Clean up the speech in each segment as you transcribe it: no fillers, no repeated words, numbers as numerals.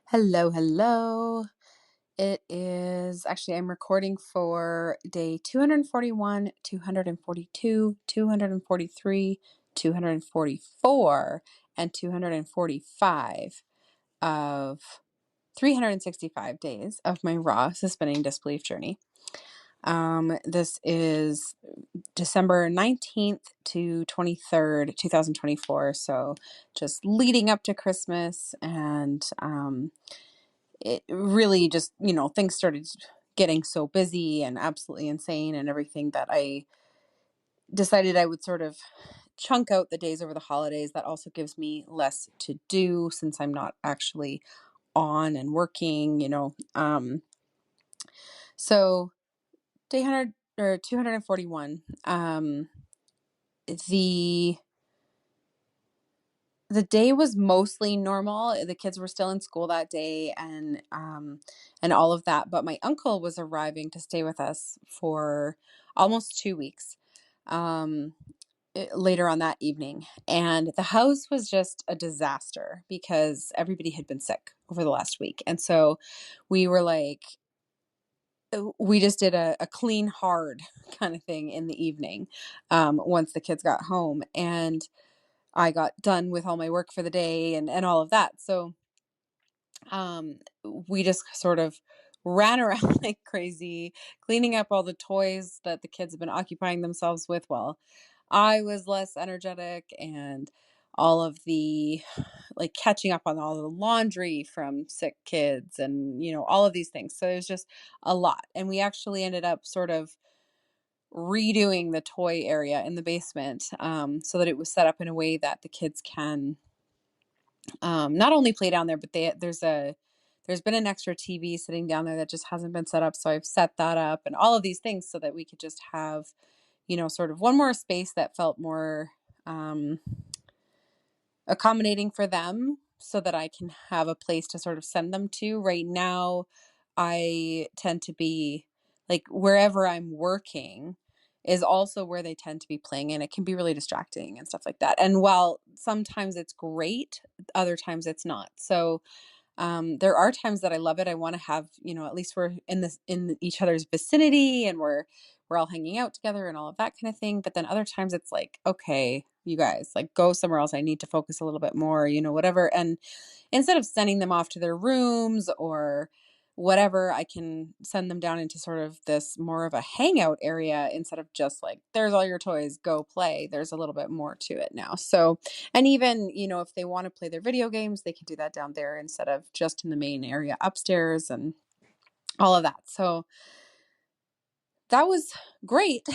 Hello, hello. It is actually, I'm recording for day 241, 242, 243, 244, and 245 of 365 days of my raw suspending disbelief journey. This is December 19th to 23rd, 2024. So just leading up to Christmas and, it really just, things started getting so busy and absolutely insane and everything that I decided I would sort of chunk out the days over the holidays. That also gives me less to do since I'm not actually on and working. So day 100 or 241, the the day was mostly normal. The kids were still in school that day and all of that, but my uncle was arriving to stay with us for almost 2 weeks. Um Later on that evening, and the house was just a disaster because everybody had been sick over the last week. And so we were like we just did a clean hard kind of thing in the evening, once the kids got home, and I got done with all my work for the day and all of that. So um, we just sort of ran around like crazy, cleaning up all the toys that the kids have been occupying themselves with while I was less energetic, and all of the like catching up on all the laundry from sick kids and all of these things. So it was just a lot. And we actually ended up sort of redoing the toy area in the basement, so that it was set up in a way that the kids can, not only play down there, but there's been an extra TV sitting down there that just hasn't been set up. So I've set that up and all of these things so that we could just have, sort of one more space that felt more um, accommodating for them so that I can have a place to sort of send them to. Right now, I tend to be like wherever I'm working is also where they tend to be playing, and it can be really distracting and stuff like that. And while sometimes it's great, other times it's not. So there are times that I love it. I want to have, at least we're in each other's vicinity and we're all hanging out together and all of that kind of thing. But then other times it's like, okay, you guys, like go somewhere else. I need to focus a little bit more, whatever. And instead of sending them off to their rooms or whatever, I can send them down into sort of this more of a hangout area instead of just like, there's all your toys, go play. There's a little bit more to it now. So, and even, if they want to play their video games, they can do that down there instead of just in the main area upstairs and all of that. So that was great,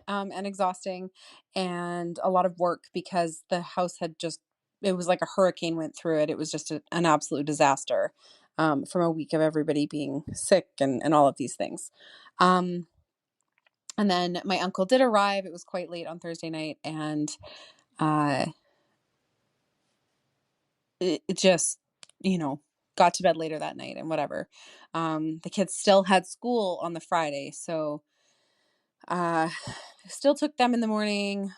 and exhausting and a lot of work because the house had just, it was like a hurricane went through it. It was just an absolute disaster, from a week of everybody being sick and all of these things. Um, and then my uncle did arrive. It was quite late on Thursday night, and uh, it just, you know, got to bed later that night and whatever. The kids still had school on the Friday, so uh, still took them in the morning.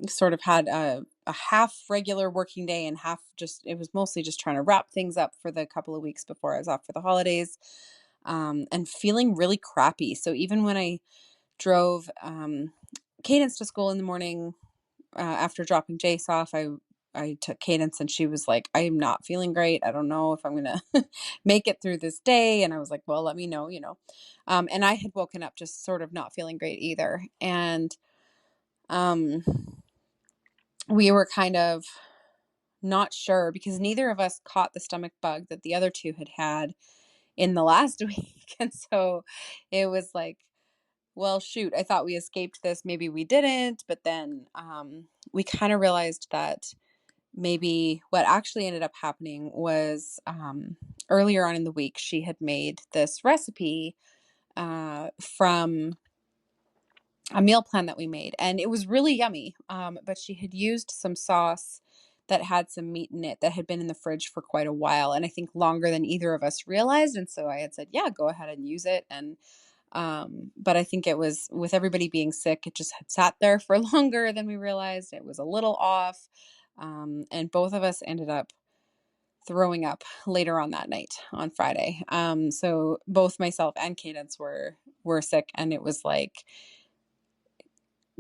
Sort of had a half regular working day and half just, it was mostly just trying to wrap things up for the couple of weeks before I was off for the holidays, and feeling really crappy. So even when I drove Cadence to school in the morning, after dropping Jace off, I took Cadence and she was like, I am not feeling great. I don't know if I'm going to make it through this day. And I was like, well, let me know. And I had woken up just sort of not feeling great either. And um, we were kind of not sure because neither of us caught the stomach bug that the other two had had in the last week. And so it was like, well, shoot, I thought we escaped this. Maybe we didn't. But then we kind of realized that maybe what actually ended up happening was, earlier on in the week, she had made this recipe from a meal plan that we made, and it was really yummy. But she had used some sauce that had some meat in it that had been in the fridge for quite a while, and I think longer than either of us realized. And so I had said, yeah, go ahead and use it. And but I think it was with everybody being sick, it just had sat there for longer than we realized. It was a little off. And both of us ended up throwing up later on that night on Friday. So both myself and Cadence were sick, and it was like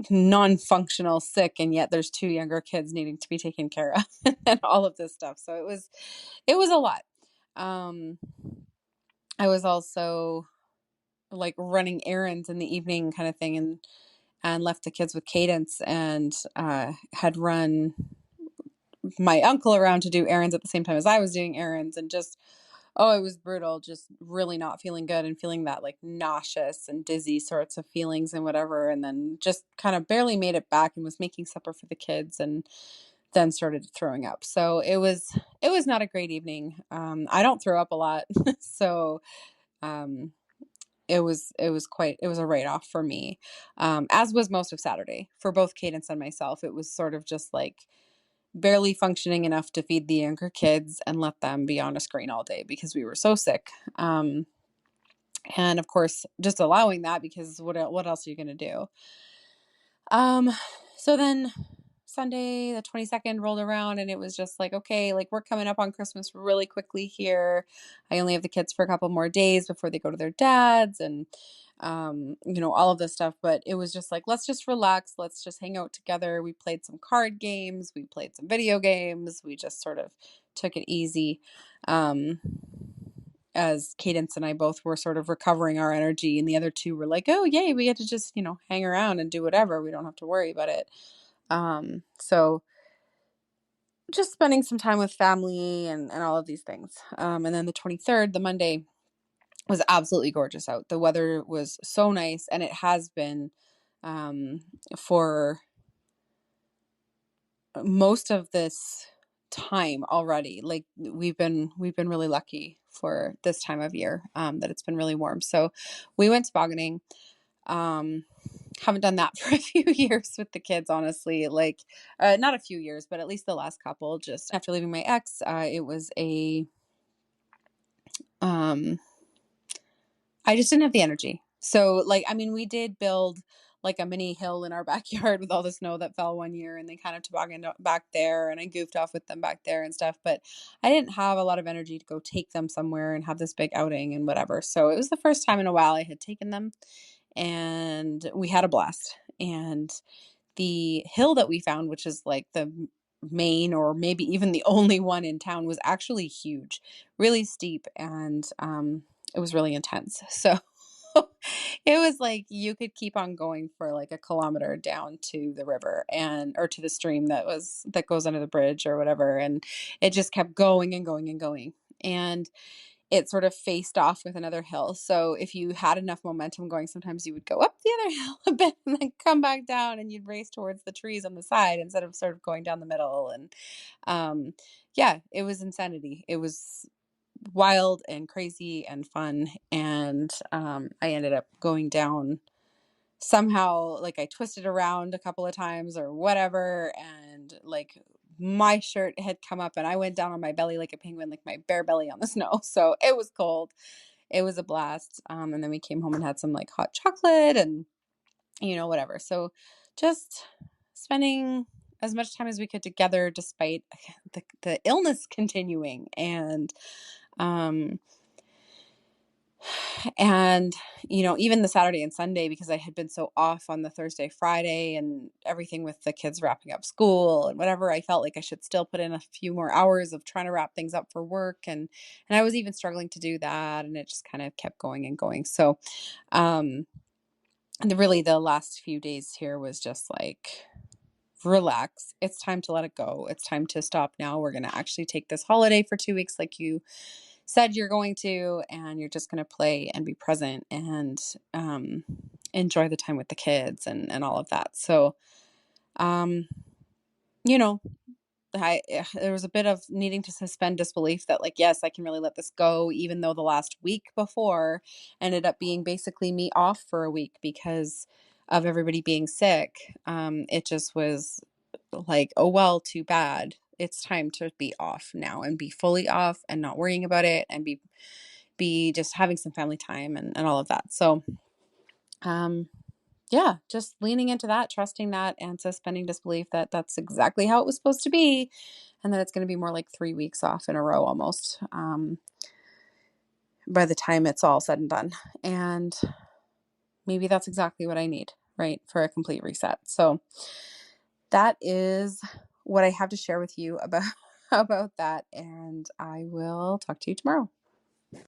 non-functional sick, and yet there's two younger kids needing to be taken care of and all of this stuff. So it was a lot. Um, I was also like running errands in the evening kind of thing, and left the kids with Cadence, and had run my uncle around to do errands at the same time as I was doing errands, and just, oh, it was brutal, just really not feeling good and feeling that like nauseous and dizzy sorts of feelings and whatever, and then just kind of barely made it back and was making supper for the kids, and then started throwing up. So it was not a great evening. I don't throw up a lot. So um it was a write-off for me, as was most of Saturday for both Cadence and myself. It was sort of just like barely functioning enough to feed the younger kids and let them be on a screen all day because we were so sick. And of course, just allowing that, because what else are you going to do? Um, so then Sunday, the 22nd rolled around, and it was just like, okay, like we're coming up on Christmas really quickly here. I only have the kids for a couple more days before they go to their dads, and all of this stuff. But it was just like, let's just relax. Let's just hang out together. We played some card games. We played some video games. We just sort of took it easy. As Cadence and I both were sort of recovering our energy, and the other two were like, oh, yay, we get to just, hang around and do whatever. We don't have to worry about it. So just spending some time with family and all of these things. And then the 23rd, the Monday, was absolutely gorgeous out. The weather was so nice, and it has been for most of this time already. Like we've been really lucky for this time of year, that it's been really warm. So we went tobogganing. Haven't done that for a few years with the kids, honestly. Like not a few years, but at least the last couple. Just after leaving my ex, it was I just didn't have the energy. So like, I mean, we did build like a mini hill in our backyard with all the snow that fell one year, and they kind of tobogganed back there, and I goofed off with them back there and stuff, but I didn't have a lot of energy to go take them somewhere and have this big outing and whatever. So it was the first time in a while I had taken them, and we had a blast. And the hill that we found, which is like the main or maybe even the only one in town, was actually huge, really steep, and it was really intense. So it was like you could keep on going for like a kilometer down to the river, and or to the stream that goes under the bridge or whatever, and it just kept going and going and going. And it sort of faced off with another hill. So if you had enough momentum going, sometimes you would go up the other hill a bit and then come back down, and you'd race towards the trees on the side instead of sort of going down the middle. And yeah, it was insanity. It was wild and crazy and fun. And I ended up going down somehow, like I twisted around a couple of times or whatever, and like my shirt had come up, and I went down on my belly like a penguin, like my bare belly on the snow. So it was cold. It was a blast. And then we came home and had some like hot chocolate and whatever. So just spending as much time as we could together, despite the illness continuing. Um and even the Saturday and Sunday, because I had been so off on the Thursday, Friday, and everything with the kids wrapping up school and whatever, I felt like I should still put in a few more hours of trying to wrap things up for work, and I was even struggling to do that, and it just kind of kept going and going. So and really the last few days here was just like, relax. It's time to let it go. It's time to stop now. We're going to actually take this holiday for 2 weeks like you said you're going to, and you're just going to play and be present and enjoy the time with the kids and all of that. So, you know, there was a bit of needing to suspend disbelief that like, yes, I can really let this go, even though the last week before ended up being basically me off for a week because of everybody being sick. It just was like, oh, well, too bad. It's time to be off now and be fully off and not worrying about it and be just having some family time and all of that. So, Yeah, just leaning into that, trusting that, and suspending disbelief that that's exactly how it was supposed to be, and that it's going to be more like 3 weeks off in a row almost, by the time it's all said and done. And maybe that's exactly what I need, right, for a complete reset. So that is what I have to share with you about about that, and I will talk to you tomorrow.